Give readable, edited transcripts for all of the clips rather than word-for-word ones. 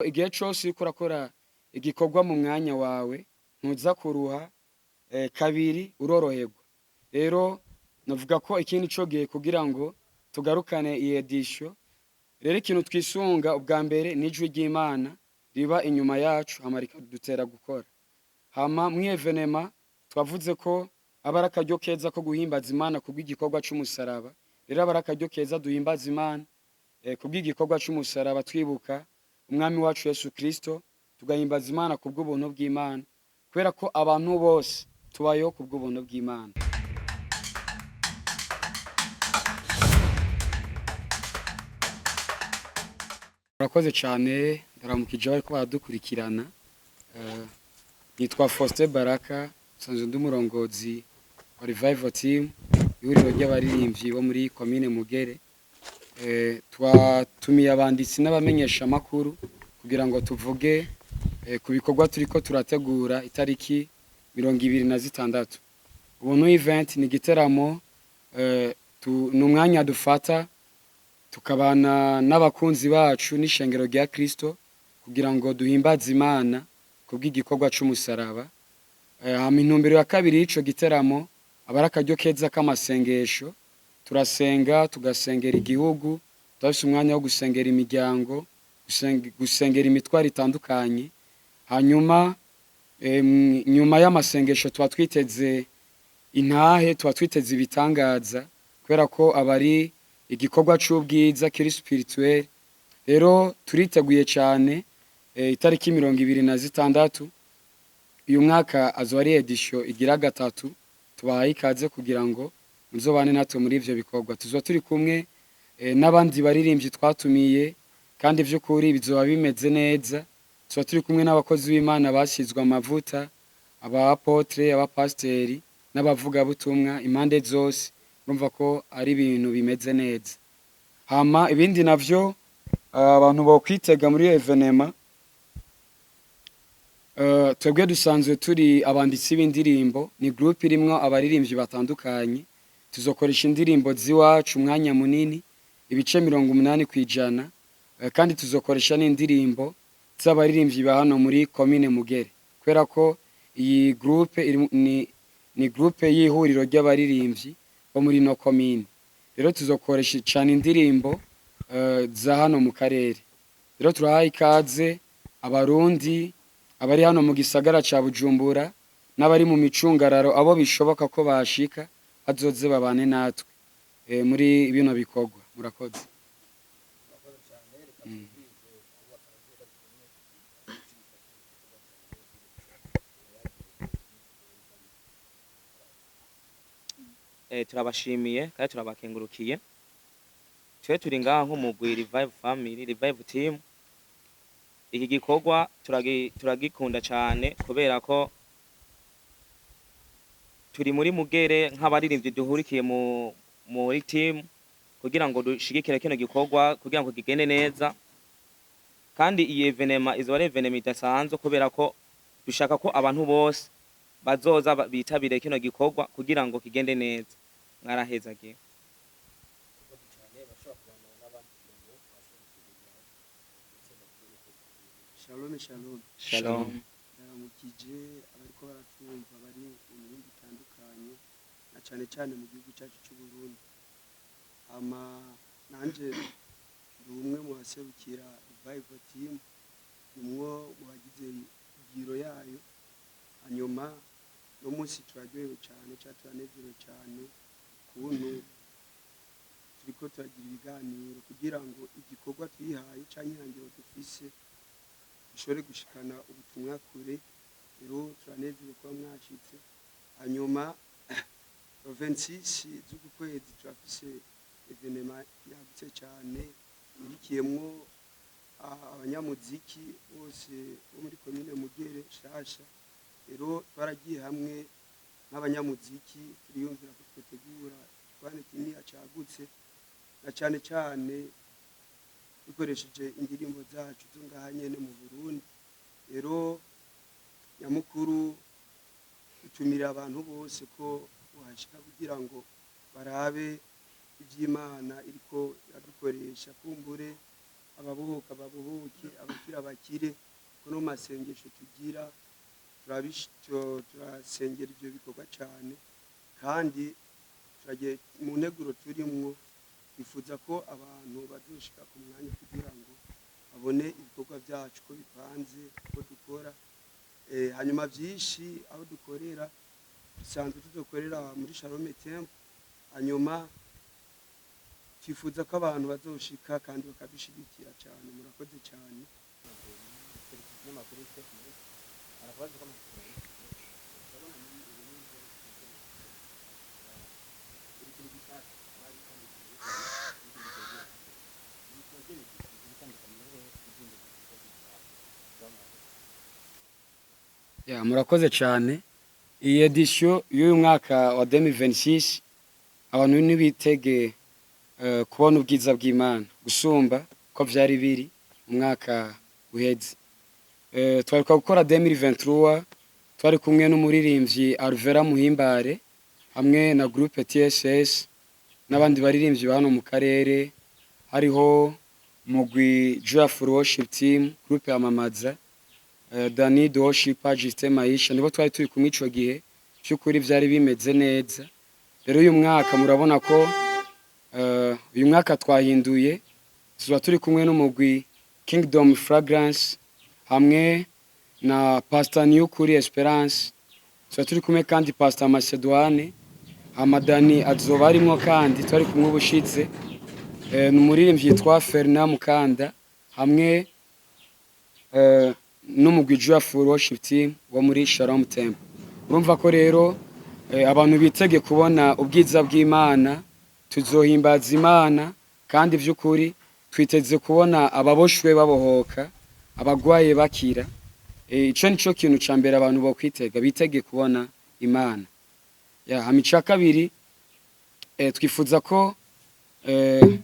igihe cose uriko urakora igikorwa mu mwanya wawe ntuza kuruha, kabiri uroroherwa. Rero novuga ko iki nico gihe kugira ngo tugarukane iyi edition. Rero ikintu twisunga ubwa mbere n'ijwi ry'Imana riba inyuma yacu hama rikadutera gukora. Hama mw'iyi evenema twavuze ko aba ari akaryo keza ko guhimbaza Imana kubw'igikorwa c'umusaraba. Rero aba ari akaryo keza duhimbaza Imana kubw'igikorwa c'umusaraba twibuka umwami wacu Yesu Kristo, tugahimbaza Imana kubw'ubuntu bw'Imana, kubera ko abantu bose tubayeho kubw'ubuntu bw'Imana. Murakoze cane, ndaramukije abariko baradukurikirana. Nitwa Faustin Baraka, nsanzwe ndi umurongozi wa Revival Team, ihuriro ry'abaririmbyi bo muri komine Mugere. Twatumiye abanditsi n'abamenyesha makuru kugira ngo tuvuge ku bikorwa turiko turategura itariki 26. Ubuntu event ni igiteramo, ni umwanya dufata tukabana n'abakunzi bacu n'ishengero rya Kristo kugira ngo duhimbaze Imana kubw'igikorwa c'umusaraba. Hama intumbero ya kabiri y'ico giteramo aba ari akaryo keza k'amasengesho. Turasenga, tugasengera igihugu, turafise umwanya wo gusengera imiryango, gusengera imitwaro itandukanye. Hanyuma nyuma y'amasengesho tuba twiteze intahe, tuba twiteze ibitangaza, kubera ko aba ari igikorwa c'ubwiza kiri spirituel. Rero turiteguye cane, itariki 26 uyu mwaka azoba ari edition igira gatatu. Tubahaye ikaze kugira ngo muzobane natwe muri ivyo bikorwa. Tuzoba turi kumwe n'abandi baririmbyi twatumiye, kandi vy'ukuri bizoba bimeze neza. Tuzoba turi kumwe n'abakozi b'Imana basizwe amavuta, aba apotre, aba pasteri n'abavugabutumwa impande zose. Urumva ko ari ibintu bimeze neza. Hama ibindi navyo abantu bokwitega muri evenema, twebwe dusanzwe turi abanditsi b'indirimbo, ni groupe irimwo abaririmbyi batandukanye. Tuzokoresha indirimbo ziwacu umwanya munini, ibice 80%, kandi tuzokoresha n'indirimbo z'abaririmbyi ba hano muri komine Mugere, kubera ko iyi groupe ni groupe y'ihuriro ry'abaririmbyi bo muri no komine. Rero tuzokoresha cane indirimbo za hano mu karere. Rero turahaye ikaze abarundi, abari hano mu gisagara ca Bujumbura n'abari mu micungararo, abo bishoboka ko bashika bazoze babane natwe muri bino bikorwa. Murakoze. Turabashimiye kandi turabakengurukiye. Twe turi ngaha nk'umugwi Revival Family, Revival Team. Iki gikorwa turagikunda cane kubera ko turi muri Mugere nk'abaririmbyi duhurikiye muri team kugira ngo dushigikire kino gikorwa kugira ngo kigende neza. Kandi iyi evenema izoba ari evenema idasanzwe kubera ko dushaka ko abantu bose bazoza bitabire kino gikorwa kugira ngo kigende neza. Mwarahezagiye. Shalom, shalom. Shalom. Ndaramukije abariko baratumva bari mu bindi bitandukanye, na cane cane mu gihugu cyacu cy'u Burundi. Hama nanje ndi umwe mu baserukira Revival Team, umwo mu bagize igiro yayo. Hanyuma no munsi turaryohewe cane, turanezerewe cane kuntu turiko turagira ibiganiro kugira ngo igikorwa twihaye canke ihangiro dufise dushobore gushikana ubutumwa kure. Rero turanezerewe kuba mwashitse. Hanyuma 26 z'uku kwezi turafise evenema yagutse cane irikiyemwo abanyamuziki bose bo muri komine Mugere shasha. Rero twaragiye hamwe n'abanyamuziki turiyumvira ko twotegura twane kiniya cagutse, na cane cane dukoresheje indirimbo zacu zo ngaha nyene mu Burundi. Rero nyamukuru dutumira abantu bose ko bohashika kugira ngo barabe ivy'Imana iriko iradukoresha, kumbure ababohoka babohoke, abakira bakire, ko no masengesho tugira turasengera ivyo bikorwa cane, kandi turagiye mu nteguro turimwo twifuza ko abantu bazoshika ku mwanya kugira ngo babone ibikorwa vyacu ko bipanze, ko dukora. Hanyuma vyinshi aho dukorera dusanzwe tuzokorera muri Shalom Temple, hanyuma twifuza ko abantu bazoshika kandi bakadushigikira cyane. Murakoze cyane. Murakoze cyane. Iyi edition y'uyu mwaka wa 2026 abantu nibitege kubona ubwiza bw'Imana gusumba ko vyari biri umwaka uheze. Twariko gukora 2023 twari kumwe n'umuririmbyi Alvera Muhimbare hamwe na groupe TSS n'abandi baririmbyi hano mu karere, hariho mugwi Joyful Worship Team, groupe Amamaza, Dani de Worship, Justin Maisha, nibo twari turi kumwe ico gihe. Cyukuri vyari bimeze neza. Rero uyu mwaka murabona ko uyu mwaka twahinduye, tuba turi kumwe n'umugwi Kingdom Fragrance hamwe na Pastor Niyukuri Esperance, tuba turi kumwe kandi Pastor Macedoine, Hamadani azoba arimwo kandi twari kumwe ubushitse, n'umuririmbyi yitwa Fernand Mukanda hamwe n'umugwi Joyful Worship Team wo muri Shalom Temple. Urumva ko rero abantu bitege kubona ubwiza bw'Imana, tuzohimbaza Imana, kandi vy'ukuri twiteze kubona ababoshwe babohoka, abagwaye bakira. Ico nico kintu ca mbere abantu bo kwitega, bitege kubona Imana. Hamica kabiri, twifuza ko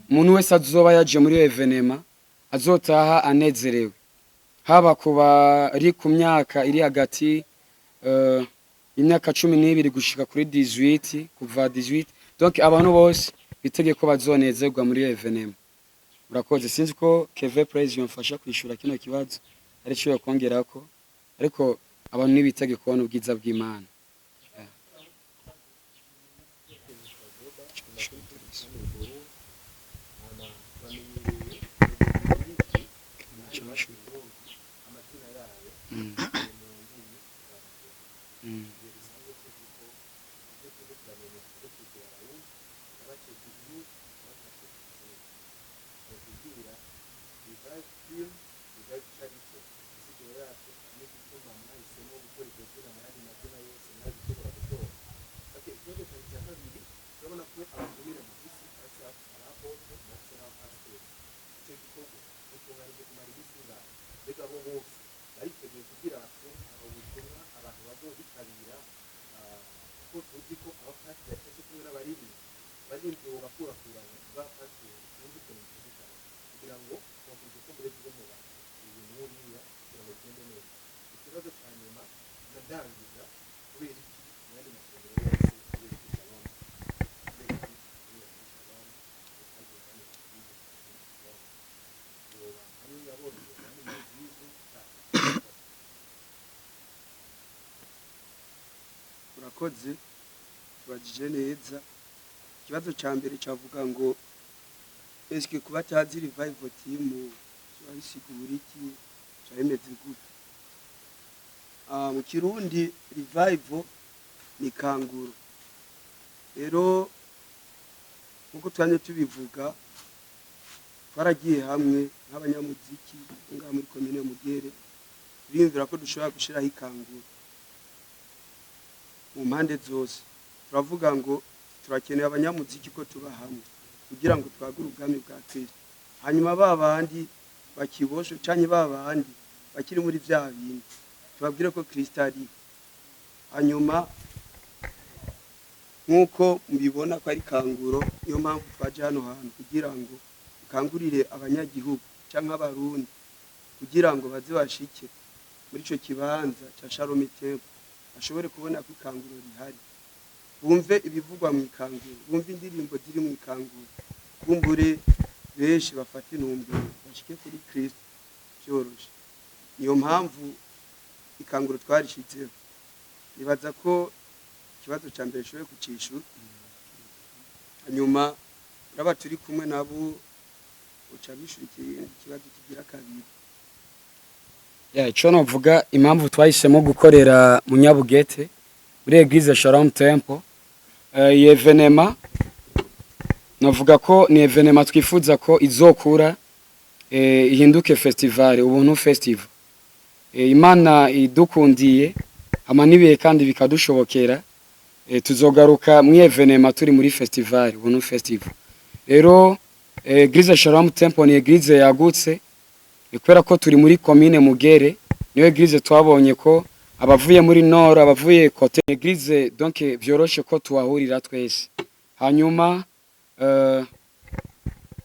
umuntu wese azoba yaje muri evenema azotaha anezerewe, haba kuba ari ku myaka iri hagati imyaka 12 gushika kuri 18, kuva 18. Donc abantu bose bitege ko bazonezerwa muri evenema. Murakoze. Sinzi ko Keve Praise yomfasha kwishura kino kibazo ari cyo yakongerako, ariko abantu nibitege kubona ubwiza bw'Imana. Murakoze. Tubajije neza. Ikibazo ca mbere cavuga ngo eske kuba tazi revival team babisigura iki, cyameze gute? Mu Kirundi revival ni kanguru. Rero nkuko twanye tubivuga, twaragiye hamwe nk'abanyamuziki nga muri komine Mugere, bimvira ko dushobora gushiraho ikanguru mu mpande zose. Turavuga ngo turakeneye abanyamuziki ko tuba hamwe kugira ngo twagure ubwami bwa Kristo. Hanyuma babandi bakibosho canke babandi bakiri muri vya bindi tubabwire ko Kristo ari. Hanyuma nkuko mbibona ko ari kanguro, niyo mpamvu twaje hano hantu kugira ngo ukangurire abanyagihugu canke abarundi kugira ngo baze bashike muri ico kibanza ca Shalom Temple, ashobore kubona ko ikanguro rihari, bumve ibivugwa mu ikanguro, bumve indirimbo ziri mu ikanguro, kumbure benshi bafata intumbero dushike kuri Kristo byoroshe. Niyo mpamvu ikanguro twarishitseho. Nibaza ko ikibazo cya mbere shoye kucishura. Hanyuma raba turi kumwe nabo uca bishurikiye ikibazo kigira kabiri. Ico novuga impamvu twahisemo gukorera mu Nyabugete muri Eglise Shalom Temple. Iyi evenema novuga ko ni evenema twifuza ko izokura ihinduke festival, ubuntu festival. Imana idukundiye amanibiye kandi bikadushobokera, tuzogaruka mu evenema turi muri festival, ubuntu festival. Rero Eglise Shalom Temple ni eglise yagutse, kubera ko turi muri commune Mugere, niyo eglise twabonye ko abavuye muri Nord, abavuye côté eglise, donc byoroshe ko tuwahurira twese. Hanyuma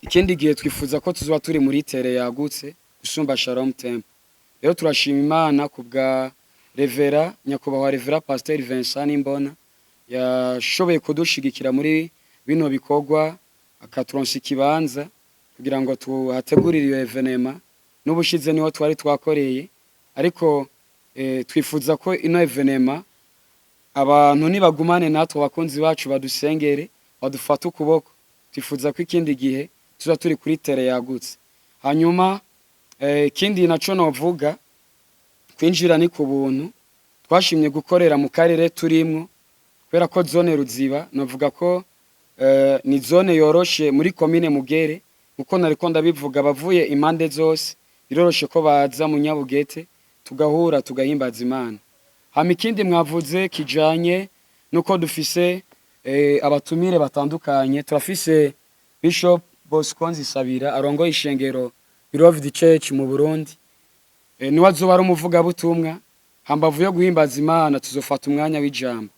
ikindi gihe twifuza ko tuzoba turi muri tere yagutse gusumba Shalom Temple. Rero turashima Imana kubwa Revera nyakubahwa Revera Pasteur Vincent Nimbona yashoboye kudushigikira muri bino bikorwa, akaturonsa ikibanza kugira ngo tuhategurire iyo evenema. N'ubushize niho twari twakoreye, ariko twifuza ko ino evenema abantu nibagumane natwe, abakunzi bacu badusengere, badufata ukuboko. Twifuza ko ikindi gihe tuza turi kuri tere yagutse. Hanyuma ikindi naco novuga, kwinjira ni ku buntu. Twashimye gukorera mu karere turimwo, kubera ko zone Ruziba novuga ko ni zone yoroshe muri commune Mugere, uko nariko ndabivuga bavuye impande zose biroroshe ko baza mu Nyabugete tugahura tugahimbaza Imana. Hama ikindi mwavuze kijanye nuko dufise abatumire batandukanye. Turafise Bishop Bosco Nzisabira arongoye ishengero Beloved Church mu Burundi, niwe azoba ari umuvuga butumwa. Hambavu yo guhimbaza Imana tuzofata umwanya w'ijambo.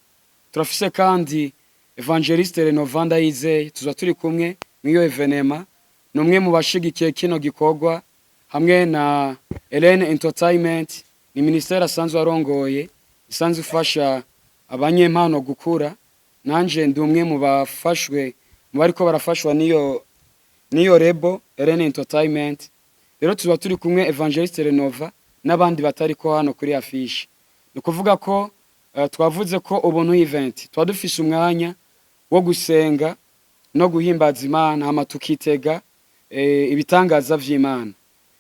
Turafise kandi Evangeliste Renovanda Yizeye, tuza turi kumwe mwiyo evenema, numwe mu bashigikiye kino gikorwa, hamwe na Helen Entertainment, ni ministere asanzwe arongoye isanzwe ufasha abanyempano gukura. Nanje ndi umwe mu bafashwe mu bariko barafashwa niyo rebo Helen Entertainment. Rero tuba turi kumwe Evangeliste Renova n'abandi batari ko hano kuri afishe. Ni kuvuga ko twavuze ko ubuntu event twadufise umwanya wo gusenga no guhimbaza Imana, hama tukitega ibitangaza vy'Imana.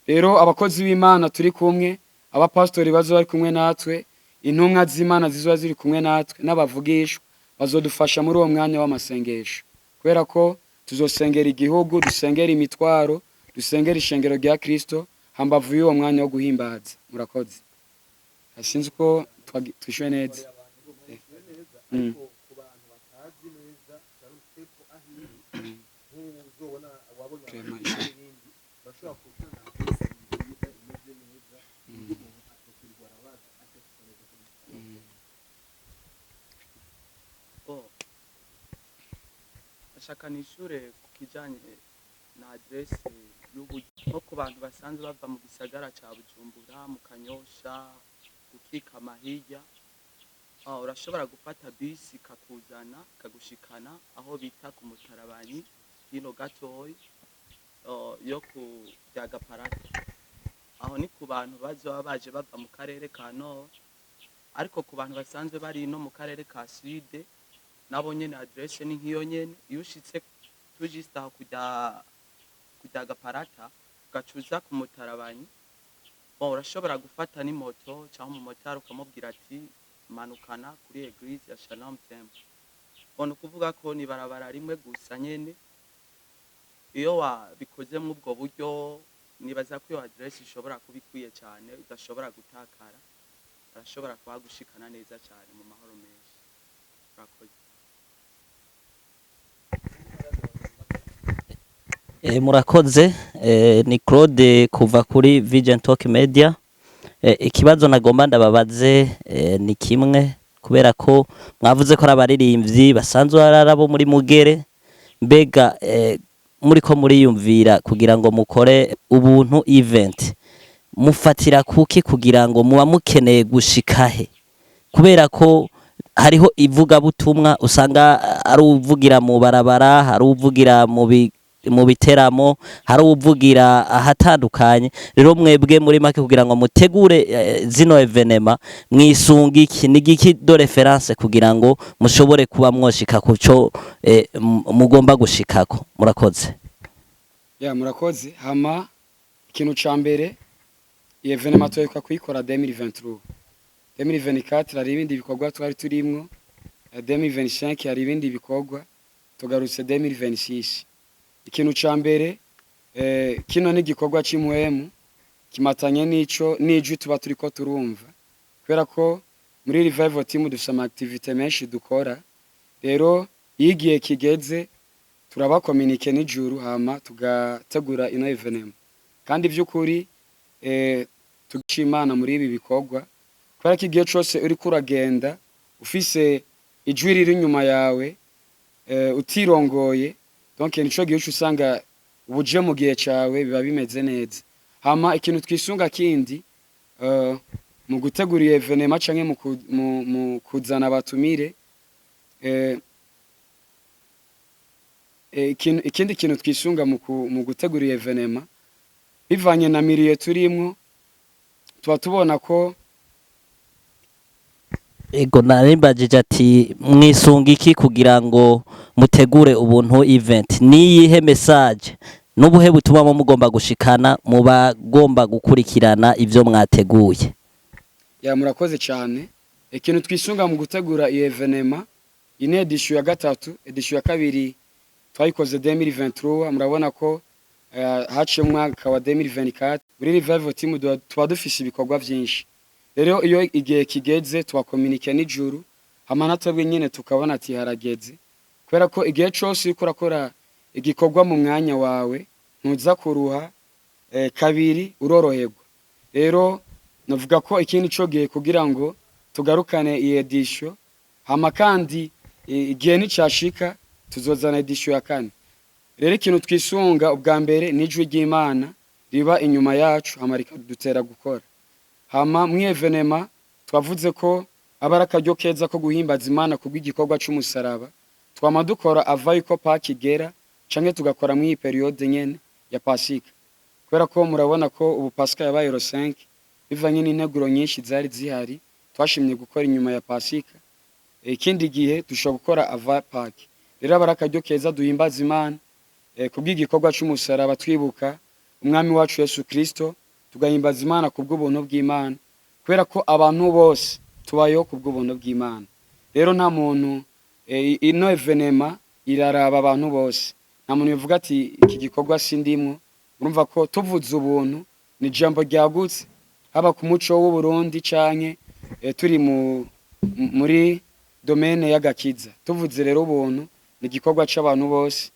Rero abakozi b'Imana turi kumwe, abapastori bazo bari kumwe natwe, intumwa z'Imana zizoba ziri kumwe natwe, n'abavugishwa bazodufasha muri uwo mwanya w'amasengesho, kubera ko tuzosengera igihugu, dusengera imitwaro, dusengera ishengero rya Kristo, hambavu y'uwo mwanya wo guhimbaza. Murakoze. Asinzi ko twishuye neza. Ashaka nishure ku kijanye na adresse y'uburyo ku bantu basanzwe bava mu gisagara ca Bujumbura, mu Kanyosha, Kukikama hirya. Urashobora gufata bisi kakuzana kagushikana aho bita ku Mutarabanyi hino gatoyi yo ku Byagaparata. Aho ni ku bantu bazoba baje bava mu karere ka Nord, ariko ku bantu basanzwe bari no mu karere ka Sud nabo nyene adresse ni nkiyo nyene. Iyo ushitse tujista aho ku Byagaparata gacuza ku Mutarabanyi, urashobora gufata ni moto cyangwa mu motari ukamubwira ati manukana kuri Eglise ya Shalom Temple. Ono kuvuga ko ni barabara rimwe gusa nyene. Iyo wabikoze mu ubwo buryo nibaza ko iyo adresse ishobora kubikwiye cyane, udashobora gutakara, arashobora kuhagushikana neza cyane mu mahoro menshi. Urakoze. Murakoze. Ni Claude kuva kuri Vision Talk Media. Ikibazo nagomba ndababaze ni kimwe, kubera ko mwavuze ko abaririmbyi basanzwe ararabo muri Mugere, mbega muri ko muriyumvira kugira ngo mukore ubuntu event mufatira kuki kugira ngo muba mukeneye gushikahe? Kubera ko hariho ivuga butumwa usanga ari uvugira mu barabara, hari uvugira mu mu biteramo, hari uvugira ahatandukanye. Rero mwebwe muri make kugira ngo mutegure zino evenema mwisunga iki nigiki do reference kugira ngo mushobore kuba mwoshika kuco mugomba gushikako. Murakoze. Ya murakoze. Hama ikintu ca mbere iyi evenema twereka kuyikora 2023. 2024 hari ibindi bikorwa twari turimwo, 2025 hari ibindi bikorwa, tugarutse 2026. Ikintu ca mbere kino ni gikorwa cy'imwemu kimatanye n'ijwi tuba turiko turumva, kubera ko muri revival team dufite ama activité menshi dukora. Rero igihe kigeze turabakomunike n'ijuru hama tugategura ino evenema, kandi by'ukuri tugishimana muri ibi bikorwa, kubera ko igihe cyose uri kuragenda ufise ijwi riri inyuma yawe utirongoye, donc nico gihe usanga ubuje mu gihe cyawe biba bimeze neza. Hama ikintu twisunga kindi mu gutegura iyo evenema canke mu kuzana abatumire, ikindi kintu twisunga mu gutegura iyo evenema bivanye na milieu turimwo, tuba tubona ko ego narimbajije ati mwisunga iki kugira ngo mutegure ubuntu event, niyihe message n'ubuhe butumwa mugomba gushikana mu bagomba gukurikirana ivyo mwateguye? Ya murakoze cyane. Ikintu twisunga mu gutegura iyo evenema, ine edition ya gatatu, edition ya kabiri twayikoze 2023, murabona ko haciye umwaka wa 2024. Muri revival team tuba dufise ibikorwa byinshi. Rero iyo igihe kigeze twakomunike n'ijuru, hama natwebwe nyene tukabona ati harageze, kubera ko igihe cyose uriko urakora igikorwa mu mwanya wawe ntuza kuruha, kabiri uroroherwa. Rero navuga ko ikindi cyo gihe kugira ngo tugarukane iyi edition, hama kandi igihe nicashika tuzozana edition ya kane. Rero ikintu twisunga ubwa mbere n'ijwi ry'Imana riba inyuma yacu, hama rikadutera gukora. Hama mu evenema twavuze ko abaraka ryo keza ko guhimbaza Imana kubw'igikorwa cy'umusaraba, twama dukora avaye ko pakigera canke tugakora mu iyi periode nyene ya Pasika, kubera ko murabona ko ubu Pasika yabaye 5 bivanye n'integuro nyinshi zari zihari, twashimye gukora inyuma ya Pasika. Ikindi gihe dushobora gukora ava Paki. Rero abaraka ryo keza duhimbaza Imana kubw'igikorwa cy'umusaraba, twibuka umwami wacu Yesu Kristo, tugahimbaza Imana kubw'ubuntu bw'Imana, kubera ko abantu bose tubayeho kubw'ubuntu bw'Imana. Rero nta muntu ino evenema iraraba abantu bose, nta muntu yavuga ati iki gikorwa sindimwo. Urumva ko tuvuze ubuntu ni jambo ryagutse, haba ku muco w'u Burundi canke turi muri domaine y'agakiza. Tuvuze rero ubuntu ni igikorwa c'abantu bose.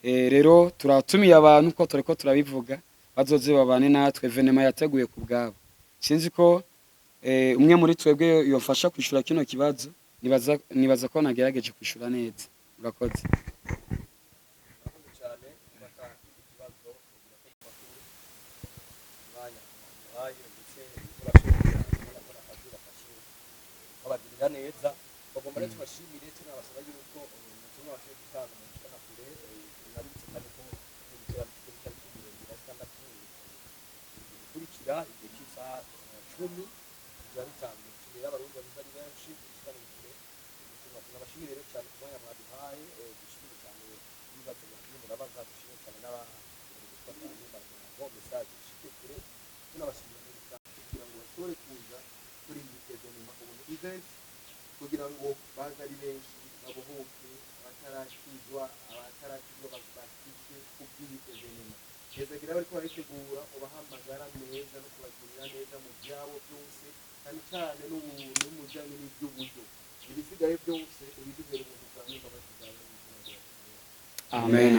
Rero turatumiye abantu ko tureko turabivuga bazoze babane natwe, evenema yateguye ku bwabo. Sinzi ko umwe muri twebwe yofasha kwishura kino kibazo, nibaza ko nagerageje kwishura neza. Urakoze. neza bagomba rero tubashimire tunabasaba yuko ubutumwa bashobora gutanga mu gishana kure nabitse kandi ko n'ibitera bitari kubirengera standatu kurikira igihe cy'isaha 10 bya bitanga kimira abarundi bari benshi gishana kure tunabashimire rero cyane kumanya mwaduhaye dushimire cyane ibibazo byanyu murabaza dushimire cyane n'abafatanye ngo message ishike kure tunabashimire kugira ngo bashobore kuza kuri iyi evenema ubuntu event kugira ngo baza ari benshi babohoke abatarakizwa bakike kubw'iyi evenema ezagira bariko baritegura ubahamagara neza no kubagirira neza mu byabo byose kandi cyane n'ubuntu n'umujyanye n'iby'uburyo ibisigaye byose ubidubere mu Rwanda bakizaba. Amen.